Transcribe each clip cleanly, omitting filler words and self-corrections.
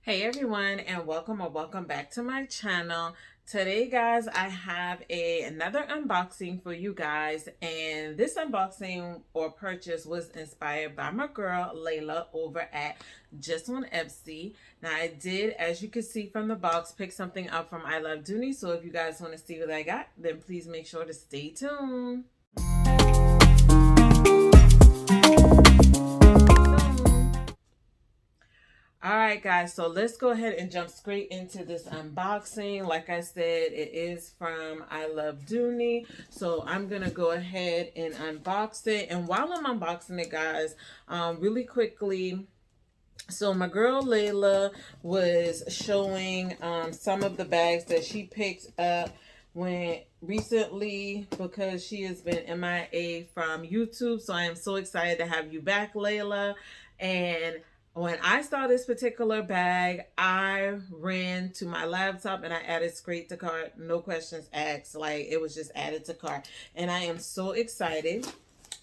Hey everyone, and welcome back to my channel. Today guys, I have another unboxing for you guys, and this unboxing or purchase was inspired by my girl Layla over at Just on Etsy. Now I did, as you can see from the box, pick something up from I Love Dooney, so if you guys want to see what I got, then please make sure to stay tuned. Alright guys, so let's go ahead and jump straight into this unboxing. Like I said, it is from I Love Dooney. So I'm going to go ahead and unbox it. And while I'm unboxing it guys, really quickly, so my girl Layla was showing some of the bags that she picked up when recently, because she has been MIA from YouTube. So I am so excited to have you back, Layla. And when I saw this particular bag, I ran to my laptop and I added straight to cart. No questions asked. Like, it was just added to cart. And I am so excited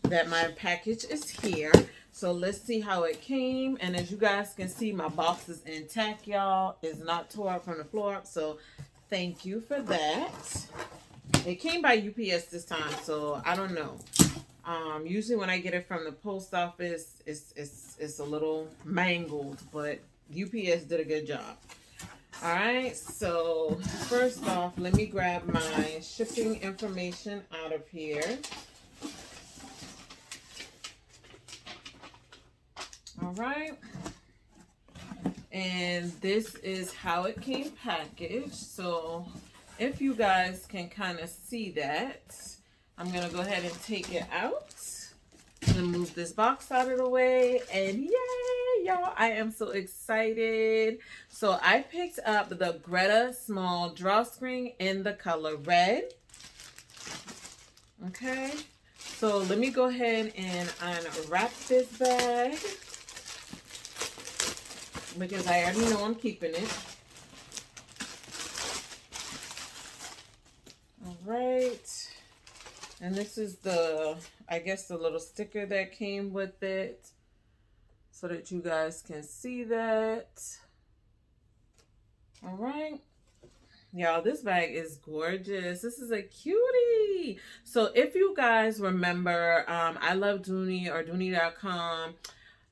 that my package is here. So let's see how it came. And as you guys can see, my box is intact, y'all. It's not tore up from the floor up. So thank you for that. It came by UPS this time, so I don't know. Usually when I get it from the post office, it's a little mangled, but UPS did a good job. All right, so first off, let me grab my shipping information out of here. All right, and this is how it came packaged. So if you guys can kind of see that, I'm going to go ahead and take it out and move this box out of the way. And yay, y'all, I am so excited. So I picked up the Gretta small drawstring in the color red. Okay, so let me go ahead and unwrap this bag because I already know I'm keeping it. All right. And this is the, I guess, the little sticker that came with it so that you guys can see that. All right. Y'all, this bag is gorgeous. This is a cutie. So if you guys remember, I Love Dooney or Dooney.com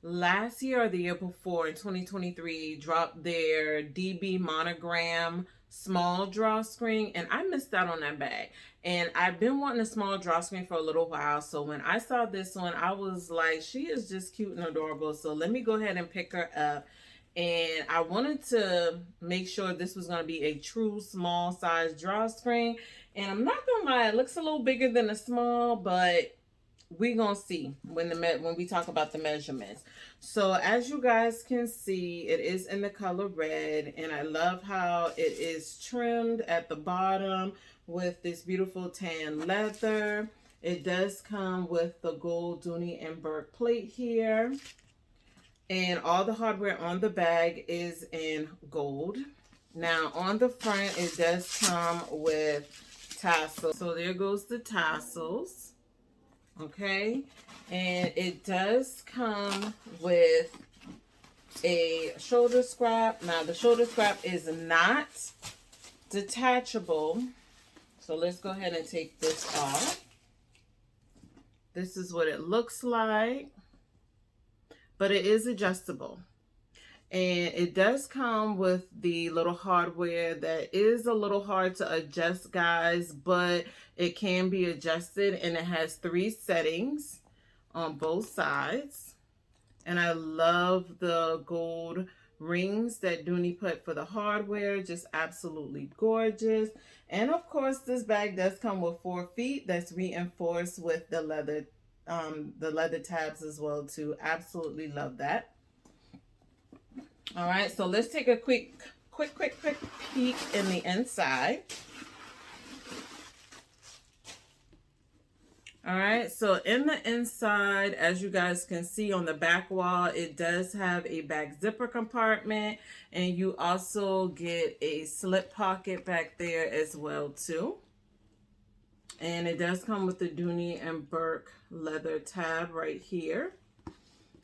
last year or the year before in 2023 dropped their DB monogram small drawstring, and I missed out on that bag. And I've been wanting a small drawstring for a little while. So when I saw this one, I was like, she is just cute and adorable. So let me go ahead and pick her up. And I wanted to make sure this was going to be a true small size drawstring. And I'm not going to lie, it looks a little bigger than a small, but we're going to see when we talk about the measurements. So as you guys can see, it is in the color red, and I love how it is trimmed at the bottom with this beautiful tan leather. It does come with the gold Dooney and Burke plate here, and all the hardware on the bag is in gold. Now on the front, it does come with tassels. So there goes the tassels. Okay, and it does come with a shoulder strap. Now the shoulder strap is not detachable, so let's go ahead and take this off. This is what it looks like, but it is adjustable. And it does come with the little hardware that is a little hard to adjust, guys, but it can be adjusted, and it has 3 settings on both sides. And I love the gold rings that Dooney put for the hardware. Just absolutely gorgeous. And of course, this bag does come with 4 feet that's reinforced with the leather tabs as well too. Absolutely love that. All right, so let's take a quick peek in the inside. All right, so in the inside, as you guys can see on the back wall, it does have a back zipper compartment, and you also get a slip pocket back there as well too. And it does come with the Dooney and Burke leather tab right here.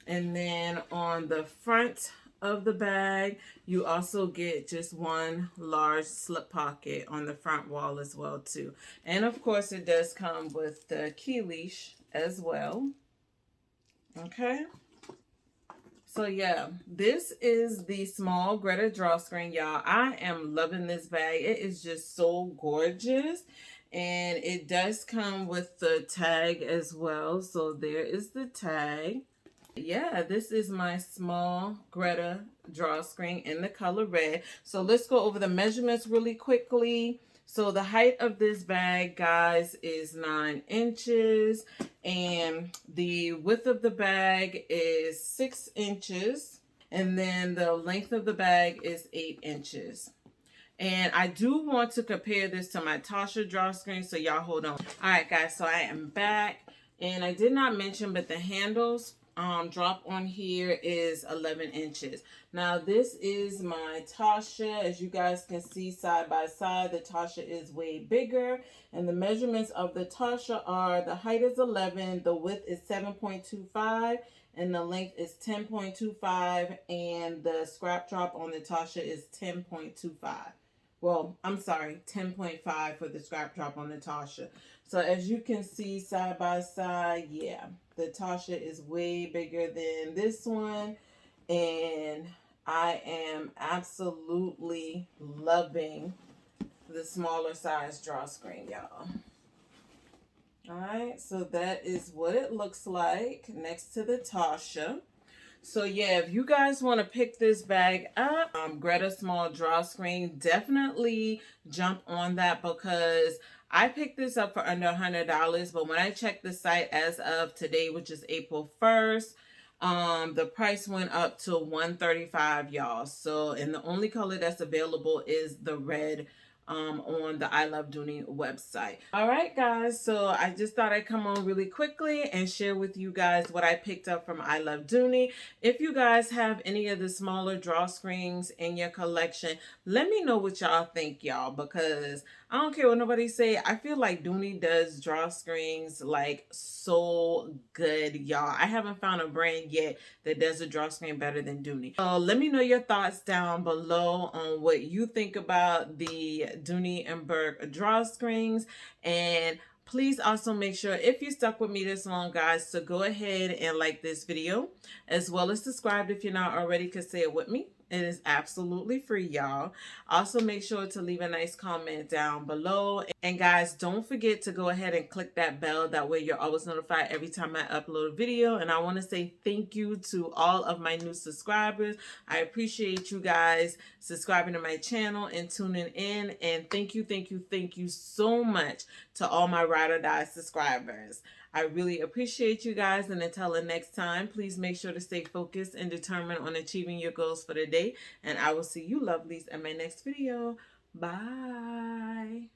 And then on the front of the bag, you also get just one large slip pocket on the front wall as well too. And of course it does come with the key leash as well. Okay. So yeah, this is the small Gretta drawstring, y'all. I am loving this bag. It is just so gorgeous. And it does come with the tag as well. So there is the tag. Yeah, this is my small Gretta drawstring in the color red. So let's go over the measurements really quickly. So the height of this bag, guys, is 9 inches. And the width of the bag is 6 inches. And then the length of the bag is 8 inches. And I do want to compare this to my Tasha drawstring, so y'all hold on. All right, guys, so I am back. And I did not mention, but the handles drop on here is 11 inches. Now this is my Tasha. As you guys can see side by side, the Tasha is way bigger, and the measurements of the Tasha are: the height is 11, the width is 7.25, and the length is 10.25, and the scrap drop on the Tasha is 10.25. Well, I'm sorry, 10.5 for the scrap drop on the Tasha. So as you can see side by side, yeah, the Tasha is way bigger than this one. And I am absolutely loving the smaller size drawstring, y'all. All right, so that is what it looks like next to the Tasha. So yeah, if you guys want to pick this bag up, Gretta small drawstring, definitely jump on that, because I picked this up for under $100, but when I checked the site as of today, which is April 1st, the price went up to $135, y'all. So, and the only color that's available is the red on the I Love Dooney website. All right, guys, so I just thought I'd come on really quickly and share with you guys what I picked up from I Love Dooney. If you guys have any of the smaller drawstrings in your collection, let me know what y'all think, y'all, because I don't care what nobody say. I feel like Dooney does drawstrings like so good, y'all. I haven't found a brand yet that does a drawstring better than Dooney. So let me know your thoughts down below on what you think about the Dooney and Burke drawstrings. And please also make sure, if you stuck with me this long, guys, to go ahead and like this video, as well as subscribe if you're not already, because say it with me. It is absolutely free, y'all. Also, make sure to leave a nice comment down below. And guys, don't forget to go ahead and click that bell. That way you're always notified every time I upload a video. And I want to say thank you to all of my new subscribers. I appreciate you guys subscribing to my channel and tuning in. And thank you so much to all my ride or die subscribers. I really appreciate you guys, and until the next time, please make sure to stay focused and determined on achieving your goals for the day, and I will see you lovelies in my next video. Bye.